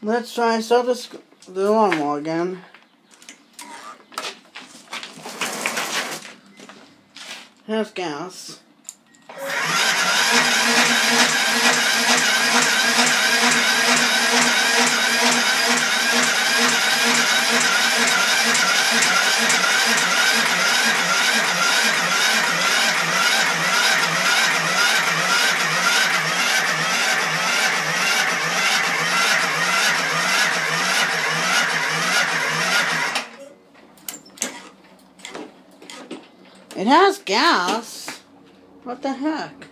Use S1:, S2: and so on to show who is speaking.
S1: Let's try and start the lawnmower again. Here's gas. It has gas. What the heck?